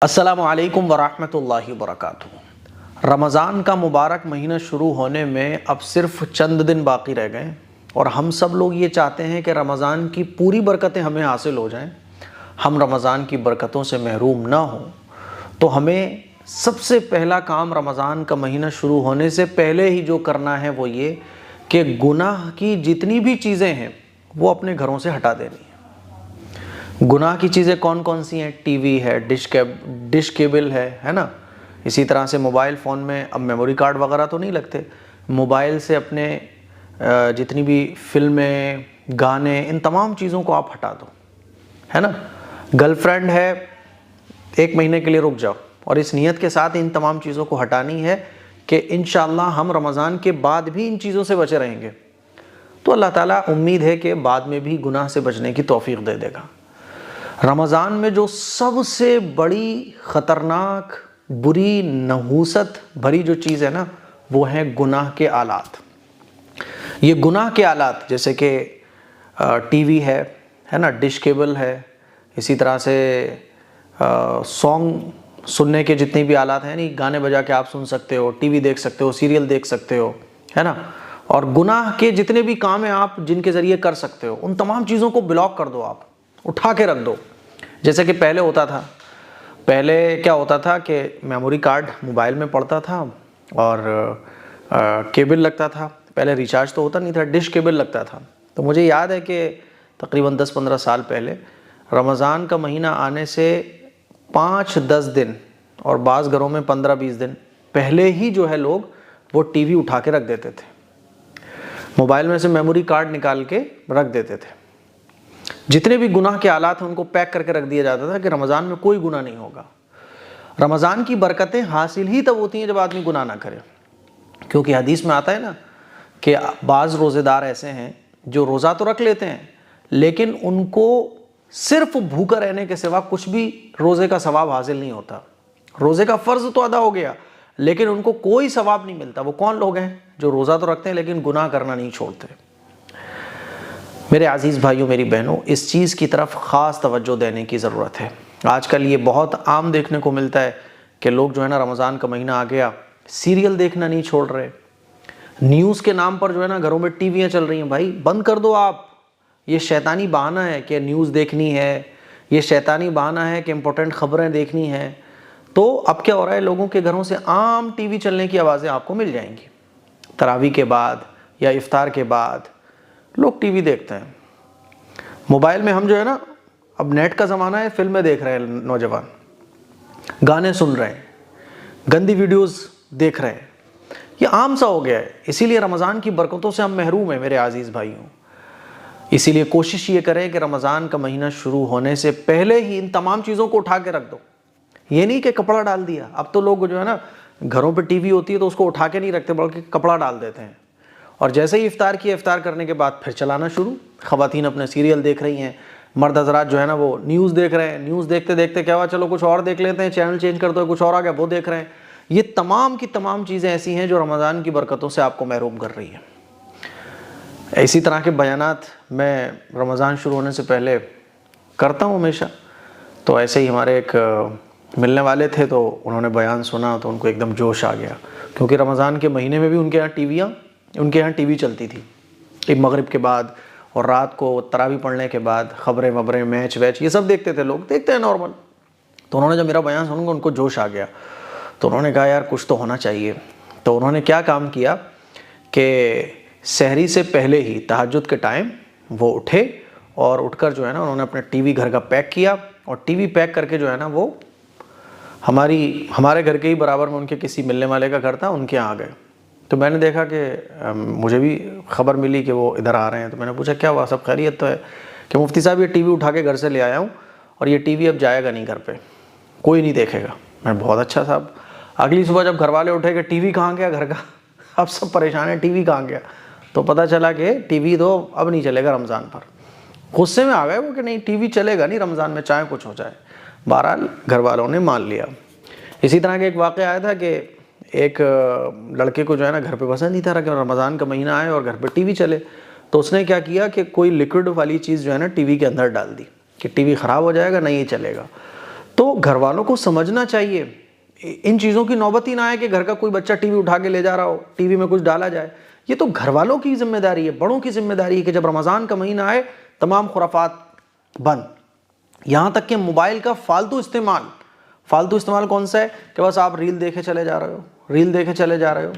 السلام علیکم ورحمۃ اللہ وبرکاتہ۔ رمضان کا مبارک مہینہ شروع ہونے میں اب صرف چند دن باقی رہ گئے اور ہم سب لوگ یہ چاہتے ہیں کہ رمضان کی پوری برکتیں ہمیں حاصل ہو جائیں، ہم رمضان کی برکتوں سے محروم نہ ہوں۔ تو ہمیں سب سے پہلا کام رمضان کا مہینہ شروع ہونے سے پہلے ہی جو کرنا ہے وہ یہ کہ گناہ کی جتنی بھی چیزیں ہیں وہ اپنے گھروں سے ہٹا دینی ہیں۔ گناہ کی چیزیں کون کون سی ہیں؟ ٹی وی ہے، ڈش کیبل ہے نا، اسی طرح سے موبائل فون میں اب میموری کارڈ وغیرہ تو نہیں لگتے، موبائل سے اپنے جتنی بھی فلمیں، گانے، ان تمام چیزوں کو آپ ہٹا دو، ہے نا۔ گرل فرینڈ ہے، 1 مہینے کے لیے رک جاؤ، اور اس نیت کے ساتھ ان تمام چیزوں کو ہٹانی ہے کہ انشاءاللہ ہم رمضان کے بعد بھی ان چیزوں سے بچے رہیں گے، تو اللہ تعالیٰ امید ہے کہ بعد میں بھی گناہ سے بچنے کی توفیق دے دے گا۔ رمضان میں جو سب سے بڑی خطرناک، بری، نحوست بھری جو چیز ہے نا، وہ ہے گناہ کے آلات۔ یہ گناہ کے آلات جیسے کہ ٹی وی ہے نا، ڈش کیبل ہے، اسی طرح سے سانگ سننے کے جتنے بھی آلات ہیں، نہیں گانے بجا کے آپ سن سکتے ہو، ٹی وی دیکھ سکتے ہو، سیریل دیکھ سکتے ہو، ہے نا۔ اور گناہ کے جتنے بھی کام ہیں آپ جن کے ذریعے کر سکتے ہو، ان تمام چیزوں کو بلاک کر دو، آپ اٹھا کے رکھ دو۔ جیسے کہ پہلے ہوتا تھا، پہلے کیا ہوتا تھا کہ میموری کارڈ موبائل میں پڑتا تھا اور کیبل لگتا تھا، پہلے ریچارج تو ہوتا نہیں تھا، ڈش کیبل لگتا تھا۔ تو مجھے یاد ہے کہ تقریباً 10-15 سال پہلے رمضان کا مہینہ آنے سے 5-10 دن اور بعض گھروں میں 15-20 دن پہلے ہی جو ہے لوگ وہ ٹی وی اٹھا کے رکھ دیتے تھے، موبائل میں سے میموری کارڈ نکال کے رکھ دیتے تھے۔ جتنے بھی گناہ کے آلات ہیں ان کو پیک کر کے رکھ دیا جاتا تھا کہ رمضان میں کوئی گناہ نہیں ہوگا۔ رمضان کی برکتیں حاصل ہی تب ہوتی ہیں جب آدمی گناہ نہ کرے، کیونکہ حدیث میں آتا ہے نا کہ بعض روزے دار ایسے ہیں جو روزہ تو رکھ لیتے ہیں لیکن ان کو صرف بھوکا رہنے کے سوا کچھ بھی روزے کا ثواب حاصل نہیں ہوتا۔ روزے کا فرض تو ادا ہو گیا لیکن ان کو کوئی ثواب نہیں ملتا۔ وہ کون لوگ ہیں؟ جو روزہ تو رکھتے ہیں لیکن گناہ کرنا نہیں چھوڑتے۔ میرے عزیز بھائیوں، میری بہنوں، اس چیز کی طرف خاص توجہ دینے کی ضرورت ہے۔ آج کل یہ بہت عام دیکھنے کو ملتا ہے کہ لوگ جو ہے نا رمضان کا مہینہ آ گیا، سیریل دیکھنا نہیں چھوڑ رہے، نیوز کے نام پر جو ہے نا گھروں میں ٹی ویاں چل رہی ہیں۔ بھائی بند کر دو آپ، یہ شیطانی بہانہ ہے کہ نیوز دیکھنی ہے، یہ شیطانی بہانہ ہے کہ امپورٹنٹ خبریں دیکھنی ہیں۔ تو اب کیا ہو رہا ہے، لوگوں کے گھروں سے عام ٹی وی چلنے کی آوازیں آپ کو مل جائیں گی۔ تراویح کے بعد یا افطار کے بعد لوگ ٹی وی دیکھتے ہیں۔ موبائل میں ہم جو ہے نا، اب نیٹ کا زمانہ ہے، فلمیں دیکھ رہے ہیں نوجوان، گانے سن رہے ہیں، گندی ویڈیوز دیکھ رہے ہیں، یہ عام سا ہو گیا ہے۔ اسی لیے رمضان کی برکتوں سے ہم محروم ہیں میرے عزیز بھائیوں۔ اسی لیے کوشش یہ کریں کہ رمضان کا مہینہ شروع ہونے سے پہلے ہی ان تمام چیزوں کو اٹھا کے رکھ دو۔ یہ نہیں کہ کپڑا ڈال دیا، اب تو لوگ جو ہے نا گھروں پہ ٹی وی ہوتی ہے تو اس کو اٹھا کے نہیں رکھتے بلکہ کپڑا ڈال دیتے ہیں، اور جیسے ہی افطار کیا، افطار کرنے کے بعد پھر چلانا شروع۔ خواتین اپنے سیریل دیکھ رہی ہیں، مرد حضرات جو ہے نا وہ نیوز دیکھ رہے ہیں، نیوز دیکھتے دیکھتے کیا ہوا، چلو کچھ اور دیکھ لیتے ہیں، چینل چینج کرتے ہوئے کچھ اور آ گیا وہ دیکھ رہے ہیں۔ یہ تمام کی تمام چیزیں ایسی ہیں جو رمضان کی برکتوں سے آپ کو محروم کر رہی ہیں۔ اسی طرح کے بیانات میں رمضان شروع ہونے سے پہلے کرتا ہوں ہمیشہ۔ تو ایسے ہی ہمارے ایک ملنے والے تھے تو انہوں نے بیان سنا تو ان کو ایک دم جوش آ گیا، کیونکہ رمضان کے مہینے میں بھی ان کے یہاں ٹی وی چلتی تھی، مغرب کے بعد اور رات کو تراویح پڑھنے کے بعد خبریں وبریں، میچ ویچ، یہ سب دیکھتے تھے، لوگ دیکھتے ہیں نارمل۔ تو انہوں نے جب میرا بیان سنا ان کو جوش آ گیا، تو انہوں نے کہا یار کچھ تو ہونا چاہیے۔ تو انہوں نے کیا کام کیا کہ سحری سے پہلے ہی تہجد کے ٹائم وہ اٹھے اور اٹھ کر جو ہے نا انہوں نے اپنے ٹی وی گھر کا پیک کیا، اور ٹی وی پیک کر کے جو ہے نا وہ ہمارے گھر کے ہی برابر میں ان کے کسی ملنے والے کا گھر تھا، ان کے یہاں آ گئے۔ تو میں نے دیکھا کہ مجھے بھی خبر ملی کہ وہ ادھر آ رہے ہیں، تو میں نے پوچھا کیا ہوا، سب خیریت تو ہے؟ کہ مفتی صاحب یہ ٹی وی اٹھا کے گھر سے لے آیا ہوں اور یہ ٹی وی اب جائے گا نہیں گھر پہ، کوئی نہیں دیکھے گا۔ میں بہت اچھا صاحب۔ اگلی صبح جب گھر والے اٹھے کہ ٹی وی کہاں گیا گھر کا، اب سب پریشان ہیں ٹی وی کہاں گیا، تو پتہ چلا کہ ٹی وی تو اب نہیں چلے گا رمضان پر۔ غصے میں آ گئے وہ کہ نہیں ٹی وی چلے گا نہیں رمضان میں، چاہے کچھ ہو جائے۔ بہرحال گھر والوں نے مان لیا۔ اسی طرح کا ایک واقعہ آیا تھا کہ ایک لڑکے کو جو ہے نا گھر پہ پسند نہیں تھا کہ رمضان کا مہینہ آئے اور گھر پہ ٹی وی چلے، تو اس نے کیا کیا کہ کوئی لیکوڈ والی چیز جو ہے نا ٹی وی کے اندر ڈال دی کہ ٹی وی خراب ہو جائے گا، نہیں چلے گا۔ تو گھر والوں کو سمجھنا چاہیے، ان چیزوں کی نوبت ہی نہ آئے کہ گھر کا کوئی بچہ ٹی وی اٹھا کے لے جا رہا ہو، ٹی وی میں کچھ ڈالا جائے۔ یہ تو گھر والوں کی ذمہ داری ہے، بڑوں کی ذمہ داری ہے کہ جب رمضان کا مہینہ آئے تمام خرافات بند۔ یہاں تک کہ موبائل کا فالتو استعمال کون سا ہے کہ بس آپ ریل دیکھے چلے جا رہے ہو،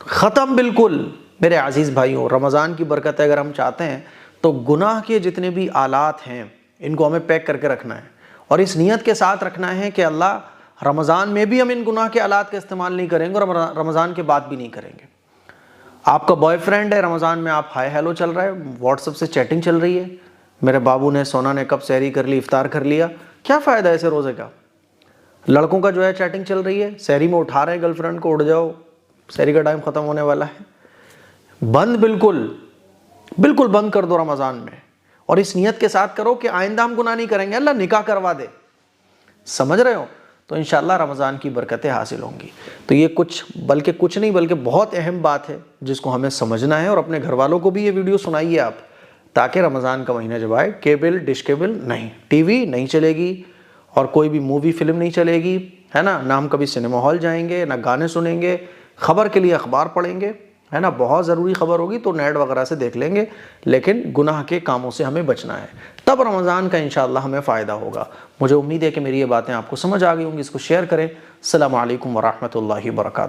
ختم بالکل۔ میرے عزیز بھائیوں، رمضان کی برکت اگر ہم چاہتے ہیں تو گناہ کے جتنے بھی آلات ہیں ان کو ہمیں پیک کر کے رکھنا ہے، اور اس نیت کے ساتھ رکھنا ہے کہ اللہ رمضان میں بھی ہم ان گناہ کے آلات کا استعمال نہیں کریں گے، اور رمضان کے بعد بھی نہیں کریں گے۔ آپ کا بوائے فرینڈ ہے، رمضان میں آپ ہائے ہیلو چل رہا ہے، واٹس ایپ سے چیٹنگ چل رہی ہے، میرے بابو نے سونا نے کب سحری کر لی، افطار کر لیا، کیا فائدہ ہے ایسے روزے کا؟ لڑکوں کا جو ہے چیٹنگ چل رہی ہے، سحری میں اٹھا رہے ہیں گرل فرینڈ کو، اٹھ جاؤ سحری کا ٹائم ختم ہونے والا ہے۔ بند، بالکل بند کر دو رمضان میں، اور اس نیت کے ساتھ کرو کہ آئندہ ہم گناہ نہیں کریں گے، اللہ نکاح کروا دے، سمجھ رہے ہو؟ تو انشاءاللہ رمضان کی برکتیں حاصل ہوں گی۔ تو یہ کچھ نہیں بلکہ بہت اہم بات ہے جس کو ہمیں سمجھنا ہے، اور اپنے گھر والوں کو بھی یہ ویڈیو سنائیے آپ، تاکہ رمضان کا مہینہ جب آئے کیبل ڈش کیبل نہیں، ٹی وی نہیں چلے گی، اور کوئی بھی مووی فلم نہیں چلے گی، ہے نا، نہ ہم کبھی سنیما ہال جائیں گے، نہ گانے سنیں گے، خبر کے لیے اخبار پڑھیں گے، ہے نا، بہت ضروری خبر ہوگی تو نیٹ وغیرہ سے دیکھ لیں گے، لیکن گناہ کے کاموں سے ہمیں بچنا ہے، تب رمضان کا انشاءاللہ ہمیں فائدہ ہوگا۔ مجھے امید ہے کہ میری یہ باتیں آپ کو سمجھ آ گئی ہوں گی، اس کو شیئر کریں۔ السلام علیکم ورحمۃ اللہ وبرکاتہ۔